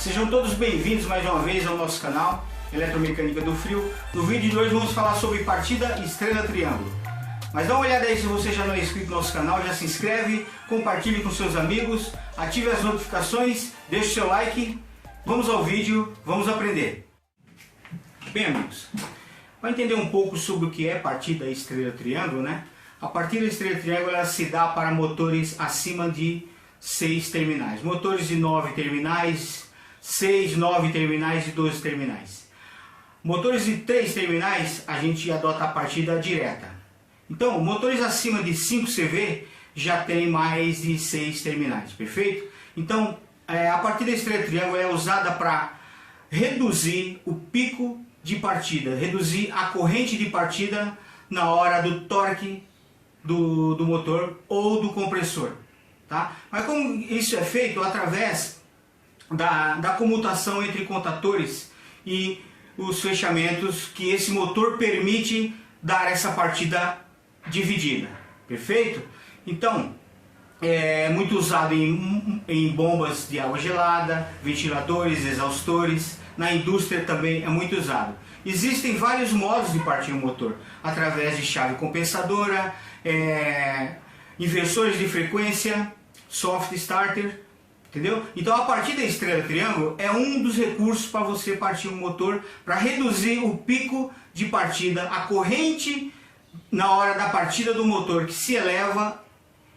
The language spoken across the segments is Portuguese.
Sejam todos bem-vindos mais uma vez ao nosso canal Eletromecânica do Frio. No vídeo de hoje vamos falar sobre partida estrela triângulo. Mas dá uma olhada aí se você já não é inscrito no nosso canal, já se inscreve, compartilhe com seus amigos, ative as notificações, deixe o seu like. Vamos ao vídeo, vamos aprender. Bem, amigos, para entender um pouco sobre o que é partida estrela triângulo, né? A partida estrela triângulo ela se dá para motores acima de 6 terminais. Motores de 9 terminais, 6, 9 terminais e 12 terminais. Motores de 3 terminais a gente adota a partida direta. Então, motores acima de 5 CV já tem mais de 6 terminais, perfeito? Então, a partida estrela triângulo é usada para reduzir o pico de partida, reduzir a corrente de partida na hora do torque do motor ou do compressor. Tá? Mas como isso é feito? Através da comutação entre contatores e os fechamentos que esse motor permite dar essa partida dividida. Perfeito? Então, é muito usado em bombas de água gelada, ventiladores, exaustores. Na indústria também é muito usado. Existem vários modos de partir o motor, através de chave compensadora, inversores de frequência, soft starter, entendeu? Então a partida estrela triângulo é um dos recursos para você partir o motor, para reduzir o pico de partida, a corrente na hora da partida do motor que se eleva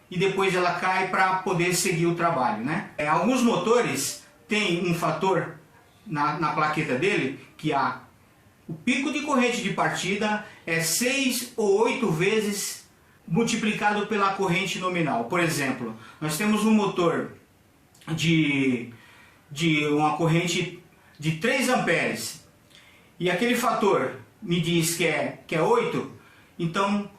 e depois ela cai para poder seguir o trabalho, né? Alguns motores têm um fator na plaqueta dele que o pico de corrente de partida é 6 ou 8 vezes multiplicado pela corrente nominal. Por exemplo, nós temos um motor de uma corrente de 3 amperes e aquele fator me diz que é 8, então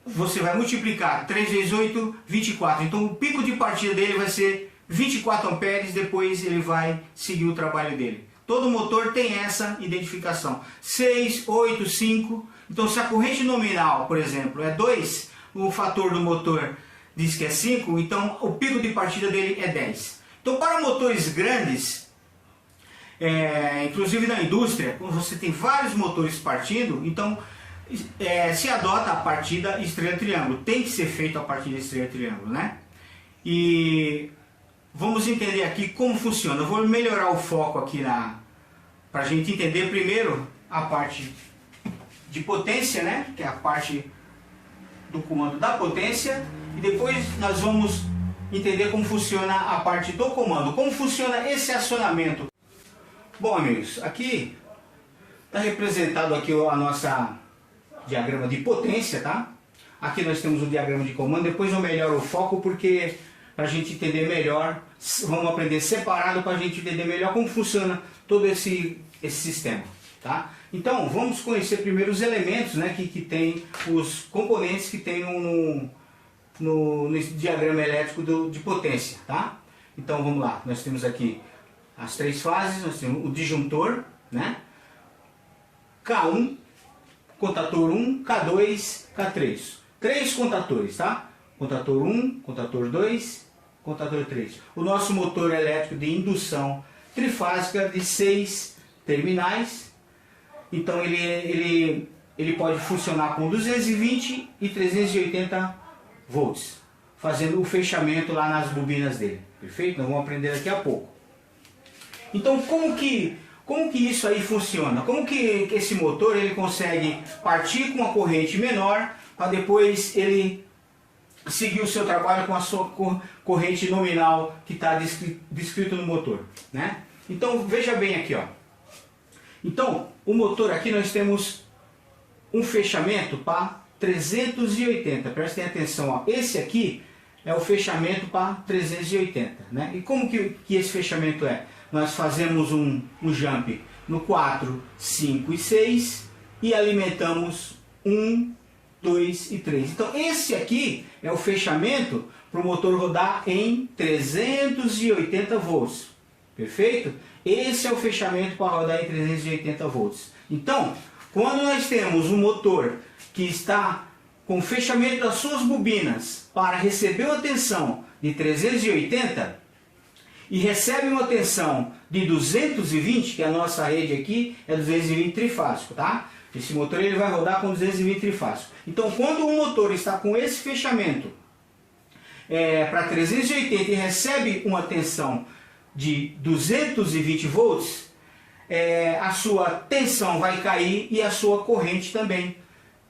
você vai multiplicar 3 vezes 8, 24. Então o pico de partida dele vai ser 24 amperes, depois ele vai seguir o trabalho dele. Todo motor tem essa identificação, 6, 8, 5. Então se a corrente nominal, por exemplo, é 2, o fator do motor diz que é 5, então o pico de partida dele é 10. Então para motores grandes, inclusive na indústria, quando você tem vários motores partindo, então se adota a partida estrela triângulo. Tem que ser feito a partida estrela triângulo, né? E vamos entender aqui como funciona. Eu vou melhorar o foco aqui para a gente entender primeiro a parte de potência, né? Que é a parte do comando da potência, e depois nós vamos entender como funciona a parte do comando, como funciona esse acionamento. Bom, amigos, aqui está representado aqui a nossa diagrama de potência, tá? Aqui nós temos o diagrama de comando. Depois eu melhoro o foco porque para a gente entender melhor, vamos aprender separado para a gente entender melhor como funciona todo esse sistema, tá? Então vamos conhecer primeiro os elementos, né, que tem, os componentes que tem nesse diagrama elétrico de potência, tá? Então vamos lá, nós temos aqui as 3 fases, nós temos o disjuntor, né? K1, contator 1, K2, K3. 3 contatores, tá? Contator 1, contator 2, contator 3. O nosso motor elétrico de indução trifásica de 6 terminais. Então ele pode funcionar com 220 e 380 volts, fazendo o fechamento lá nas bobinas dele. Perfeito? Nós vamos aprender daqui a pouco. Então como que isso aí funciona? Como que esse motor ele consegue partir com uma corrente menor para depois ele seguir o seu trabalho com a sua corrente nominal que está descrito no motor, né? Então veja bem aqui, ó. Então o motor aqui nós temos um fechamento para 380. Prestem atenção, ó. Esse aqui é o fechamento para 380, né? E como que esse fechamento é? Nós fazemos um jump no 4, 5 e 6 e alimentamos 1, 2 e 3. Então esse aqui é o fechamento para o motor rodar em 380 volts. Perfeito? Esse é o fechamento para rodar em 380 volts. Então, quando nós temos um motor que está com o fechamento das suas bobinas para receber uma tensão de 380, e recebe uma tensão de 220, que a nossa rede aqui é 220 trifásico, tá? Esse motor ele vai rodar com 220 trifásico. Então, quando o motor está com esse fechamento para 380 e recebe uma tensão de 220 volts, a sua tensão vai cair e a sua corrente também,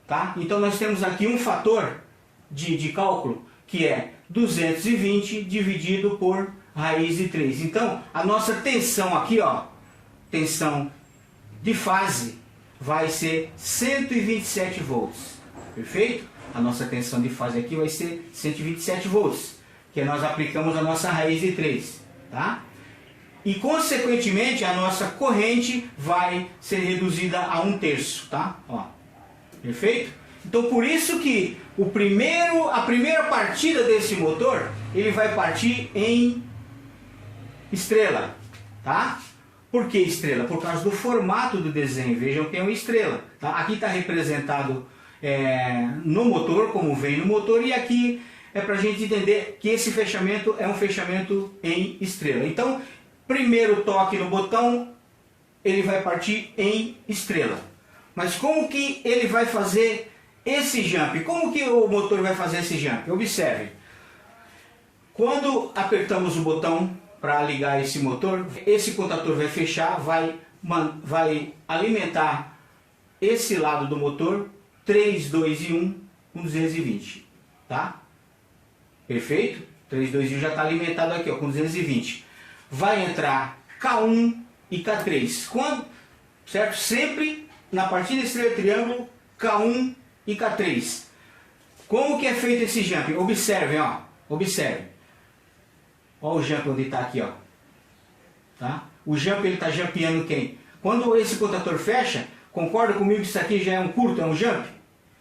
tá? Então, nós temos aqui um fator de cálculo que é 220 dividido por raiz de 3. Então, a nossa tensão aqui, ó, tensão de fase, vai ser 127 volts. Perfeito? A nossa tensão de fase aqui vai ser 127 volts, que nós aplicamos a nossa raiz de 3. Tá? E, consequentemente, a nossa corrente vai ser reduzida a 1/3. Tá? Ó. Perfeito? Então, por isso que a primeira partida desse motor, ele vai partir em estrela, tá? Por que estrela? Por causa do formato do desenho. Vejam que é uma estrela, tá? Aqui está representado no motor, como vem no motor, e aqui é para a gente entender que esse fechamento é um fechamento em estrela. Então, primeiro toque no botão, ele vai partir em estrela. Mas como que ele vai fazer esse jump? Como que o motor vai fazer esse jump? Observe. Quando apertamos o botão para ligar esse motor, esse contator vai fechar, vai alimentar esse lado do motor, 3, 2 e 1, com 220. Tá? Perfeito? 3, 2 e 1 já está alimentado aqui, ó, com 220. Vai entrar K1 e K3. Quando, certo? Sempre na partida estrela triângulo, K1 e K3. Como que é feito esse jump? Observem, ó. Observe. Olha o jump onde está aqui, ó. Tá? O jump ele está jumpeando quem? Quando esse contator fecha, concorda comigo que isso aqui já é um curto, é um jump?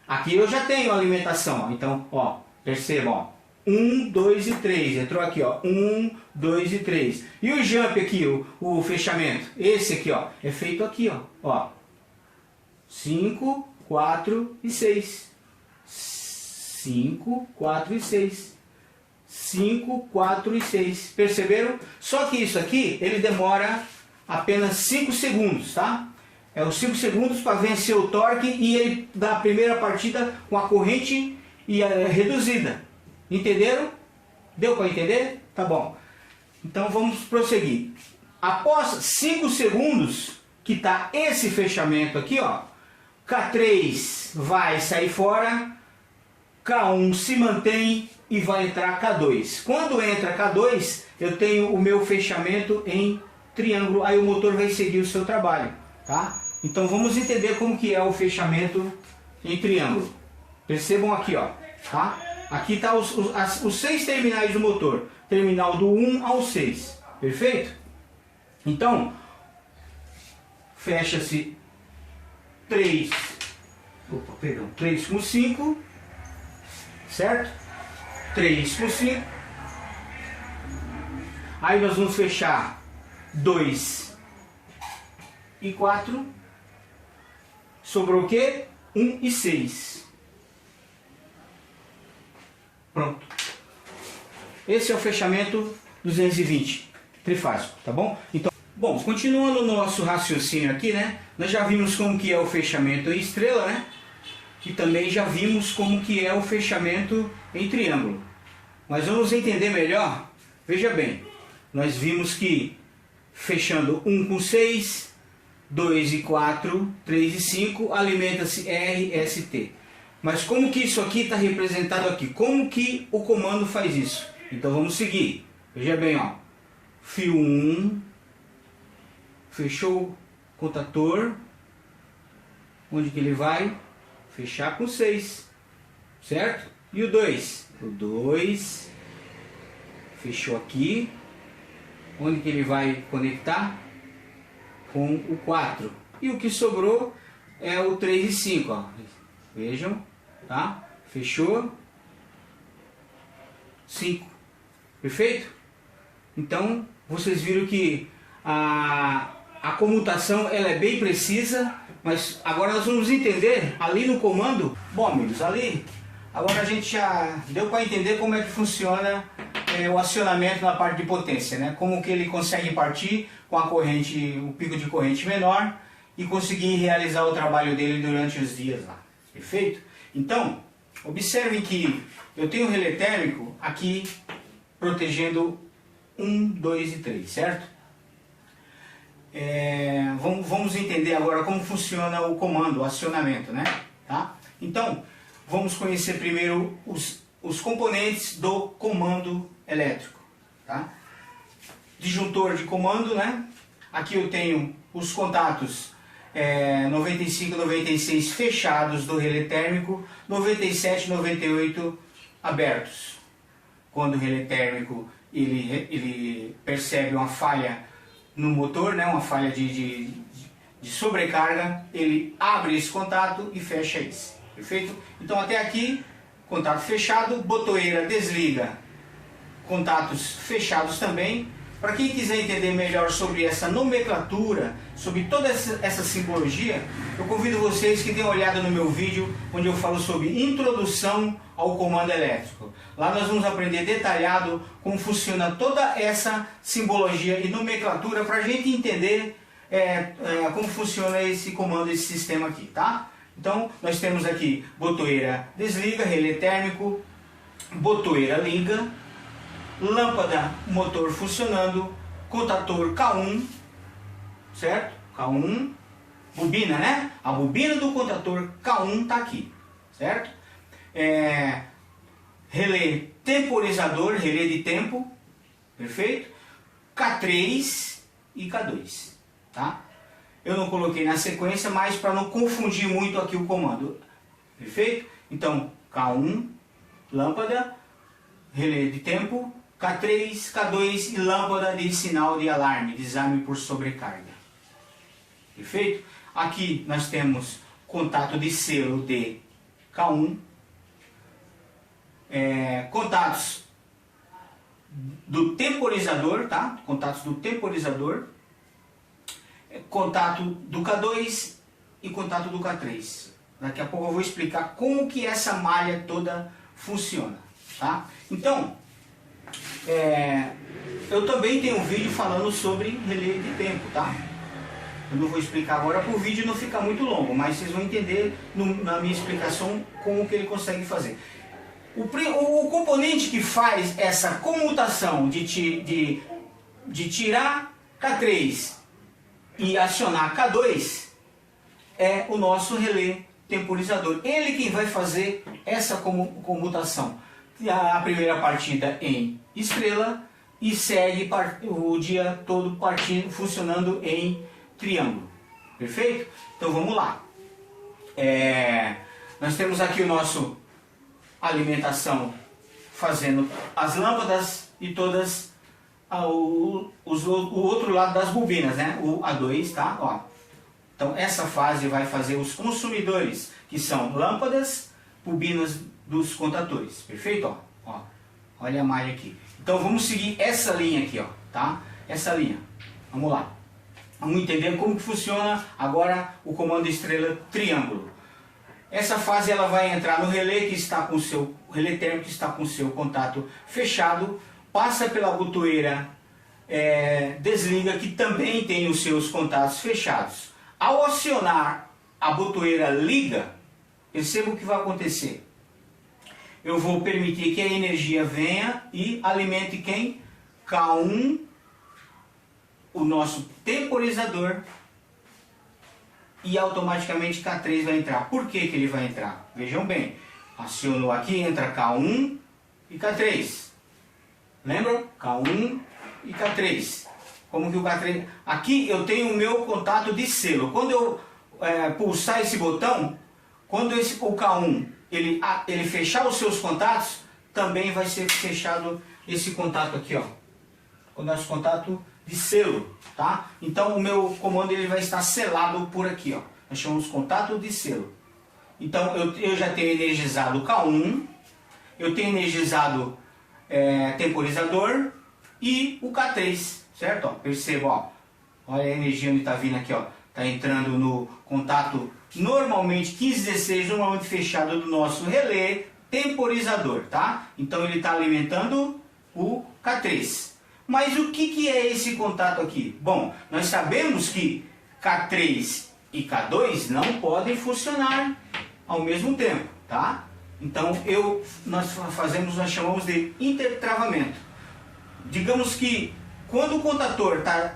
Aqui eu já tenho a alimentação, ó. Então, ó, percebam, ó. 1, 2 e 3. Entrou aqui, ó. 1, 2 e 3. E o jump aqui, o fechamento? Esse aqui, ó. É feito aqui, ó. Ó. 5, 4 e 6. 5, 4 e 6. 5, 4 e 6. Perceberam? Só que isso aqui, ele demora apenas 5 segundos, tá? É os 5 segundos para vencer o torque e ele dá a primeira partida com a corrente reduzida. Entenderam? Deu para entender? Tá bom. Então vamos prosseguir. Após 5 segundos que está esse fechamento aqui, ó, K3 vai sair fora, K1 se mantém e vai entrar K2. Quando entra K2, eu tenho o meu fechamento em triângulo, aí o motor vai seguir o seu trabalho, tá? Então vamos entender como que é o fechamento em triângulo. Percebam aqui, ó, tá? Aqui tá os 6 terminais do motor, terminal do 1 ao 6, perfeito? Então, fecha-se 3 com 5, certo? 3 com 5. Aí nós vamos fechar 2 e 4. Sobrou o quê? 1 e 6. Pronto. Esse é o fechamento 220 trifásico, tá bom? Então, bom, continuando o nosso raciocínio aqui, né? Nós já vimos como que é o fechamento em estrela, né? E também já vimos como que é o fechamento em triângulo. Mas vamos entender melhor. Veja bem, nós vimos que fechando 1 com 6, 2 e 4, 3 e 5, alimenta-se RST. Mas como que isso aqui está representado aqui? Como que o comando faz isso? Então vamos seguir. Veja bem, ó. Fio 1, fechou o contator. Onde que ele vai? Fechar com 6, certo? E o 2? O 2 fechou aqui. Onde que ele vai conectar? Com o 4. E o que sobrou é o 3 e 5, ó. Vejam, tá? Fechou. 5. Perfeito? Então, vocês viram que a comutação ela é bem precisa. Mas agora nós vamos entender ali no comando. Bom, amigos, ali agora a gente já deu para entender como é que funciona o acionamento na parte de potência, né? Como que ele consegue partir com a corrente, o pico de corrente menor e conseguir realizar o trabalho dele durante os dias lá. Perfeito? Então, observem que eu tenho o relé térmico aqui protegendo 1, 2 e 3, certo? Vamos entender agora como funciona o comando, o acionamento, né? Tá? Então, vamos conhecer primeiro os componentes do comando elétrico. Tá? Disjuntor de comando, né? Aqui eu tenho os contatos 95 e 96 fechados do relé térmico, 97 e 98 abertos. Quando o relé térmico ele percebe uma falha no motor, né? Uma falha de sobrecarga, ele abre esse contato e fecha esse. Perfeito? Então até aqui, contato fechado, botoeira desliga, contatos fechados também. Para quem quiser entender melhor sobre essa nomenclatura, sobre toda essa simbologia, eu convido vocês que tenham olhado no meu vídeo, onde eu falo sobre introdução ao comando elétrico. Lá nós vamos aprender detalhado como funciona toda essa simbologia e nomenclatura para a gente entender como funciona esse comando, esse sistema aqui, tá? Então, nós temos aqui botoeira desliga, relé térmico, botoeira liga, lâmpada motor funcionando, contator K1, certo? K1, bobina, né? A bobina do contator K1 está aqui, certo? Relé temporizador, relé de tempo, perfeito? K3 e K2, tá? Eu não coloquei na sequência, mas para não confundir muito aqui o comando, perfeito? Então, K1, lâmpada, relé de tempo, K3, K2 e lâmpada de sinal de alarme, desarme por sobrecarga. Perfeito? Aqui nós temos contato de selo de K1, contatos do temporizador, tá? Contatos do temporizador, contato do K2 e contato do K3. Daqui a pouco eu vou explicar como que essa malha toda funciona, tá? Então, eu também tenho um vídeo falando sobre relé de tempo, tá? Eu não vou explicar agora para o vídeo não ficar muito longo, mas vocês vão entender na minha explicação como que ele consegue fazer. O componente que faz essa comutação de tirar K3 e acionar K2 é o nosso relé temporizador. Ele quem vai fazer essa comutação. A primeira partida em estrela e segue o dia todo funcionando em triângulo. Perfeito? Então vamos lá. Nós temos aqui o nosso alimentação fazendo as lâmpadas e todas o outro lado das bobinas, né? O A2, tá? Ó. Então essa fase vai fazer os consumidores, que são lâmpadas, bobinas dos contadores. Perfeito? Ó. Olha a malha aqui. Então vamos seguir essa linha aqui, ó, tá? Essa linha. Vamos lá. Vamos entender como que funciona agora o comando estrela triângulo. Essa fase ela vai entrar no relé que está com o relé térmico que está com o seu contato fechado, passa pela botoeira desliga que também tem os seus contatos fechados. Ao acionar a botoeira liga, perceba o que vai acontecer. Eu vou permitir que a energia venha e alimente quem? K1, o nosso temporizador, e automaticamente K3 vai entrar. Por que que ele vai entrar? Vejam bem, acionou aqui, entra K1 e K3. Lembram? K1 e K3. Como que o K3... Aqui eu tenho o meu contato de selo. Quando eu pulsar esse botão, quando o K1 ele fechar os seus contatos, também vai ser fechado esse contato aqui, ó. O nosso contato de selo, tá? Então o meu comando ele vai estar selado por aqui, ó. Nós chamamos contato de selo. Então eu já tenho energizado o K1, eu tenho energizado temporizador e o K3, certo? Ó, perceba, ó. Olha a energia onde está vindo aqui, ó. Está entrando no contato normalmente 1516, normalmente fechado do nosso relé temporizador, tá? Então ele está alimentando o K3. Mas o que é esse contato aqui? Bom, nós sabemos que K3 e K2 não podem funcionar ao mesmo tempo, tá? Então nós chamamos de intertravamento. Digamos que quando o contator está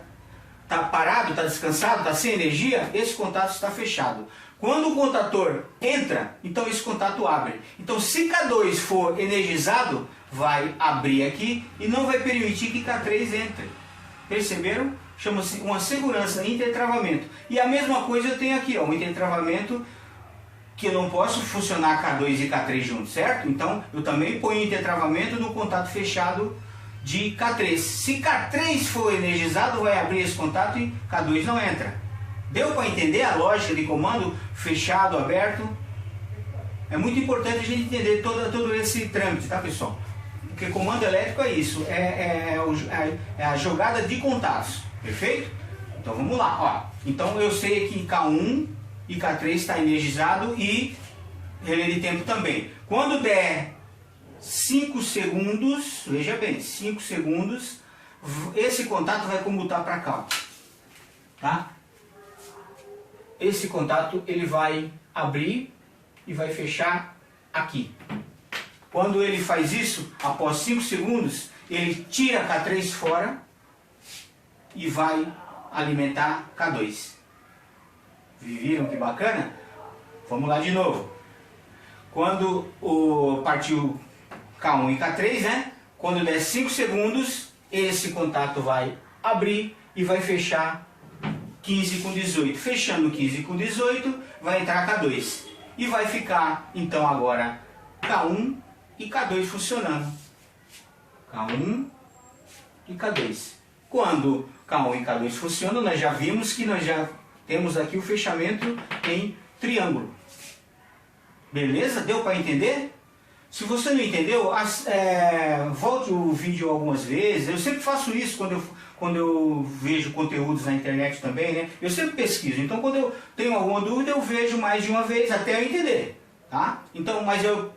parado, está descansado, está sem energia, esse contato está fechado. Quando o contator entra, então esse contato abre. Então se K2 for energizado, vai abrir aqui e não vai permitir que K3 entre. Perceberam? Chama-se uma segurança, intertravamento. E a mesma coisa eu tenho aqui, ó, um intertravamento que eu não posso funcionar K2 e K3 juntos, certo? Então eu também ponho intertravamento no contato fechado de K3. Se K3 for energizado, vai abrir esse contato e K2 não entra. Deu para entender a lógica de comando fechado, aberto? É muito importante a gente entender todo esse trâmite, tá, pessoal? Porque comando elétrico é isso, é a jogada de contatos, perfeito? Então vamos lá, ó. Então eu sei que K1 e K3 está energizado e relé de tempo também. Quando der 5 segundos, veja bem, 5 segundos, esse contato vai comutar para cá, tá? Esse contato ele vai abrir e vai fechar aqui. Quando ele faz isso, após 5 segundos, ele tira K3 fora e vai alimentar K2. Viram que bacana? Vamos lá de novo. Quando partiu K1 e K3, né? Quando der 5 segundos, esse contato vai abrir e vai fechar 15 com 18. Fechando 15 com 18, vai entrar K2. E vai ficar, então, agora K1 e K2 funcionando. K1 e K2. Quando K1 e K2 funcionam, nós já vimos que nós já temos aqui o fechamento em triângulo. Beleza? Deu para entender? Se você não entendeu, volte o vídeo algumas vezes. Eu sempre faço isso quando eu vejo conteúdos na internet também, né? Eu sempre pesquiso. Então, quando eu tenho alguma dúvida, eu vejo mais de uma vez até eu entender. Tá? Então, mas eu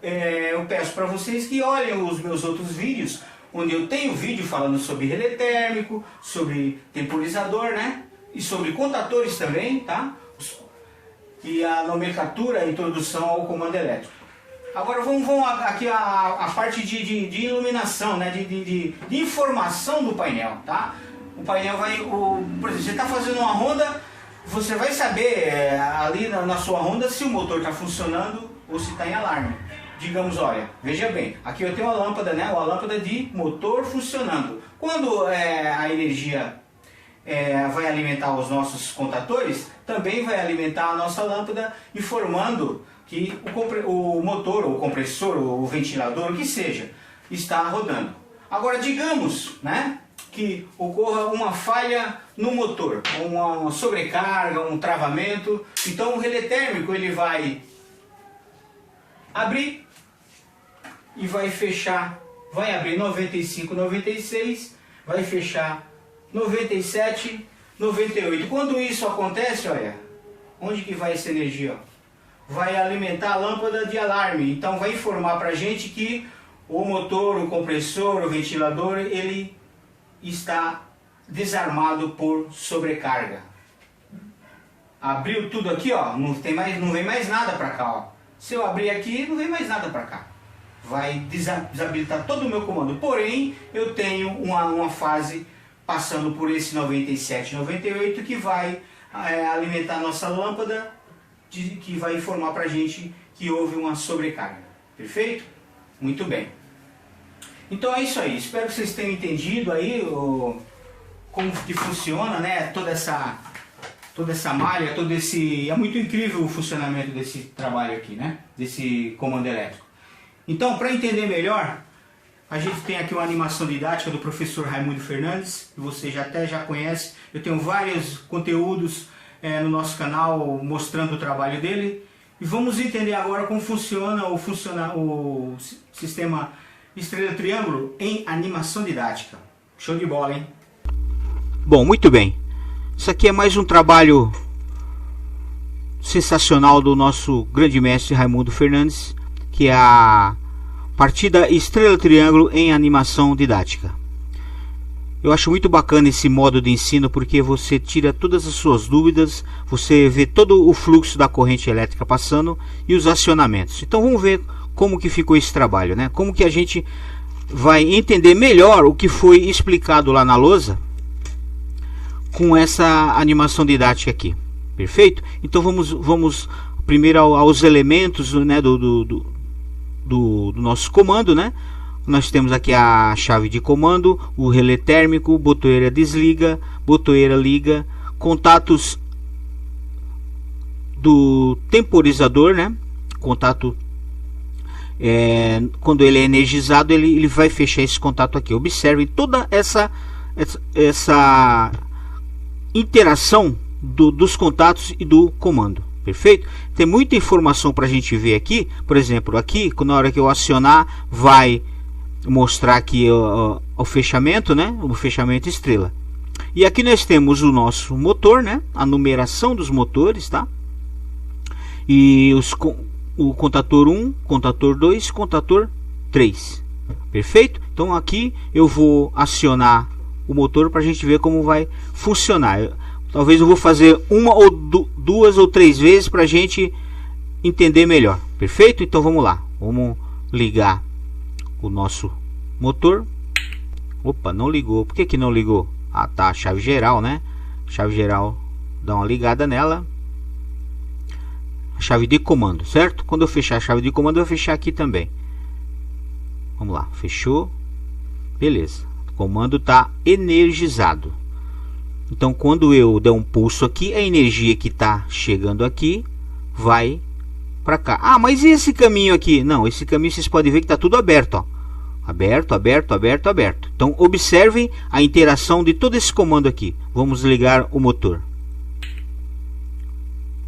peço para vocês que olhem os meus outros vídeos, onde eu tenho vídeo falando sobre relé térmico, sobre temporizador, né? E sobre contatores também, tá? E a nomenclatura, a introdução ao comando elétrico. Agora vamos aqui a parte de iluminação, né? de informação do painel, tá? O painel vai, por exemplo, você está fazendo uma ronda, você vai saber ali na sua ronda se o motor está funcionando ou se está em alarme. Digamos, olha, veja bem, aqui eu tenho uma lâmpada, né? Uma lâmpada de motor funcionando. Quando a energia vai alimentar os nossos contatores, também vai alimentar a nossa lâmpada, informando que o motor, ou o compressor, ou o ventilador, o que seja, está rodando. Agora, digamos, né, que ocorra uma falha no motor, uma sobrecarga, um travamento. Então o relé térmico ele vai abrir e vai fechar, vai abrir 95, 96, vai fechar 97, 98. Quando isso acontece, olha, onde que vai essa energia? Vai alimentar a lâmpada de alarme. Então vai informar para a gente que o motor, o compressor, o ventilador, ele está desarmado por sobrecarga. Abriu tudo aqui, ó, não vem mais nada para cá, ó. Se eu abrir aqui, não vem mais nada para cá. Vai desabilitar todo o meu comando. Porém, eu tenho uma fase passando por esse 97, 98 que vai alimentar a nossa lâmpada, que vai informar para a gente que houve uma sobrecarga. Perfeito? Muito bem. Então é isso aí. Espero que vocês tenham entendido aí como que funciona, né? Toda essa malha, é muito incrível o funcionamento desse trabalho aqui, né? Desse comando elétrico. Então, para entender melhor, a gente tem aqui uma animação didática do professor Raimundo Fernandes, que você já conhece. Eu tenho vários conteúdos no nosso canal mostrando o trabalho dele. E vamos entender agora como funciona o sistema estrela triângulo em animação didática. Show de bola, hein? Bom, muito bem. Isso aqui é mais um trabalho sensacional do nosso grande mestre Raimundo Fernandes, que é Partida estrela triângulo em animação didática. Eu acho muito bacana esse modo de ensino porque você tira todas as suas dúvidas, você vê todo o fluxo da corrente elétrica passando e os acionamentos. Então vamos ver como que ficou esse trabalho, né? Como que a gente vai entender melhor o que foi explicado lá na lousa com essa animação didática aqui. Perfeito? Então vamos primeiro aos elementos, né, do nosso comando, né? Nós temos aqui a chave de comando, o relé térmico, botoeira desliga, botoeira liga, contatos do temporizador, né? Contato quando ele é energizado, ele vai fechar esse contato aqui. Observe toda essa interação dos contatos e do comando. Perfeito? Tem muita informação para a gente ver aqui. Por exemplo, aqui, na hora que eu acionar, vai mostrar aqui o fechamento, né? O fechamento estrela. E aqui nós temos o nosso motor, né? A numeração dos motores, tá? E o contator 1, contator 2, contator 3. Perfeito? Então aqui eu vou acionar o motor para a gente ver como vai funcionar. Talvez eu vou fazer uma ou duas ou três vezes para a gente entender melhor. Perfeito? Então vamos lá. Vamos ligar o nosso motor. Opa, não ligou. Por que não ligou? Ah, tá. A chave geral, né? Chave geral, dá uma ligada nela. A chave de comando, certo? Quando eu fechar a chave de comando, eu vou fechar aqui também. Vamos lá. Fechou. Beleza. O comando está energizado. Então quando eu der um pulso aqui, a energia que está chegando aqui vai para cá. Ah, mas e esse caminho aqui? Não, esse caminho vocês podem ver que está tudo aberto, ó. Aberto, aberto, aberto, aberto. Então observem a interação de todo esse comando aqui. Vamos ligar o motor.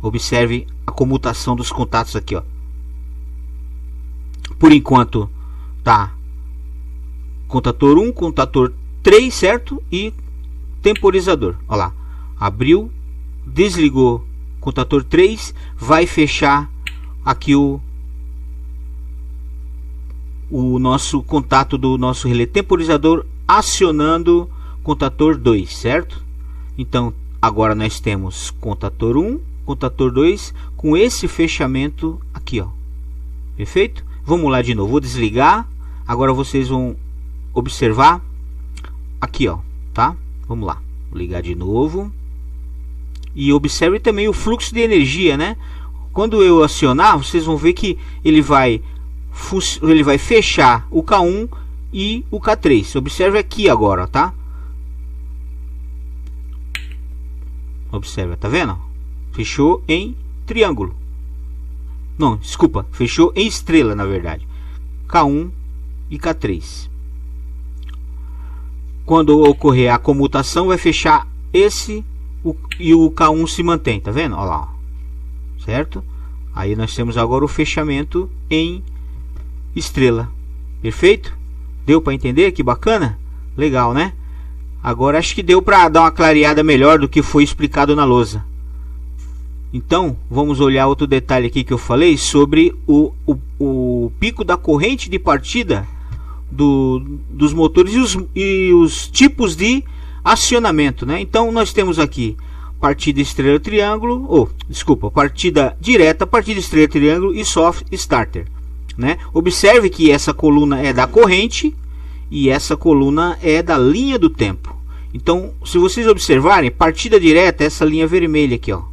Observe a comutação dos contatos aqui, ó. Por enquanto tá contator 1, contator 3, certo? E temporizador. Olha lá. Abriu, desligou contator 3, vai fechar aqui o nosso contato do nosso relé temporizador, acionando contator 2, certo? Então agora nós temos contator 1, contator 2 com esse fechamento aqui, ó. Perfeito? Vamos lá de novo. Vou desligar. Agora vocês vão observar aqui, ó, tá? Vamos lá. Vou ligar de novo. E observe também o fluxo de energia, né? Quando eu acionar, vocês vão ver que ele vai fechar o K1 e o K3. Observe aqui agora, tá? Observe, tá vendo? Fechou em triângulo. Não, desculpa, fechou em estrela, na verdade. K1 e K3. Quando ocorrer a comutação, vai fechar esse e o K1 se mantém, tá vendo? Olha lá, certo? Aí nós temos agora o fechamento em estrela. Perfeito? Deu para entender? Que bacana? Legal, né? Agora acho que deu para dar uma clareada melhor do que foi explicado na lousa. Então vamos olhar outro detalhe aqui que eu falei sobre o pico da corrente de partida dos motores e os tipos de acionamento, né? Então nós temos aqui partida estrela triângulo, partida direta, partida estrela triângulo e soft starter, né? Observe que essa coluna é da corrente e essa coluna é da linha do tempo. Então, se vocês observarem, partida direta é essa linha vermelha aqui, ó,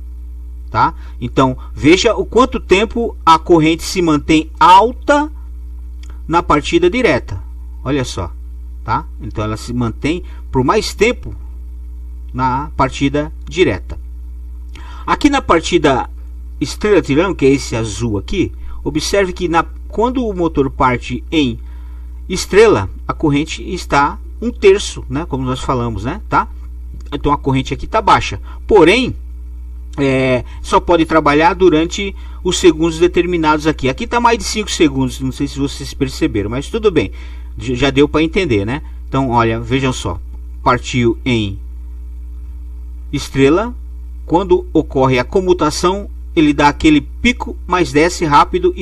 tá? Então veja o quanto tempo a corrente se mantém alta na partida direta. Olha só, tá? Então ela se mantém por mais tempo na partida direta. Aqui na partida estrela triângulo, que é esse azul aqui, observe que quando o motor parte em estrela, a corrente está 1/3, né? Como nós falamos, né? Tá? Então a corrente aqui está baixa. Porém, só pode trabalhar durante os segundos determinados aqui. Aqui está mais de 5 segundos, não sei se vocês perceberam, mas tudo bem. Já deu para entender, né? Então, olha, vejam só. Partiu em estrela. Quando ocorre a comutação, ele dá aquele pico, mas desce rápido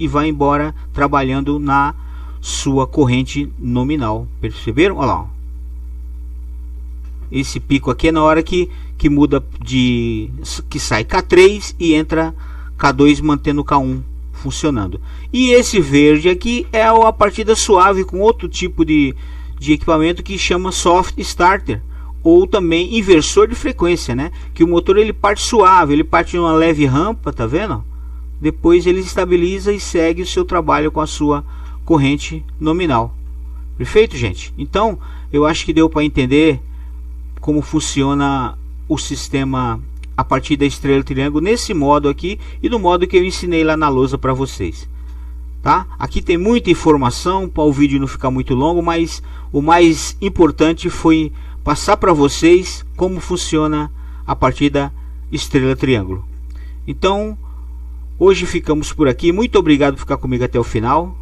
e vai embora trabalhando na sua corrente nominal. Perceberam? Olha lá. Esse pico aqui é na hora que muda que sai K3 e entra K2, mantendo K1 funcionando. E esse verde aqui é a partida suave com outro tipo de equipamento que chama soft starter, ou também inversor de frequência, né? Que o motor ele parte suave, ele parte em uma leve rampa, tá vendo? Depois ele estabiliza e segue o seu trabalho com a sua corrente nominal. Perfeito, gente? Então, eu acho que deu para entender como funciona o sistema a partir da estrela triângulo nesse modo aqui e no modo que eu ensinei lá na lousa para vocês. Tá? Aqui tem muita informação para o vídeo não ficar muito longo, mas o mais importante foi passar para vocês como funciona a partir da estrela triângulo. Então, hoje ficamos por aqui. Muito obrigado por ficar comigo até o final.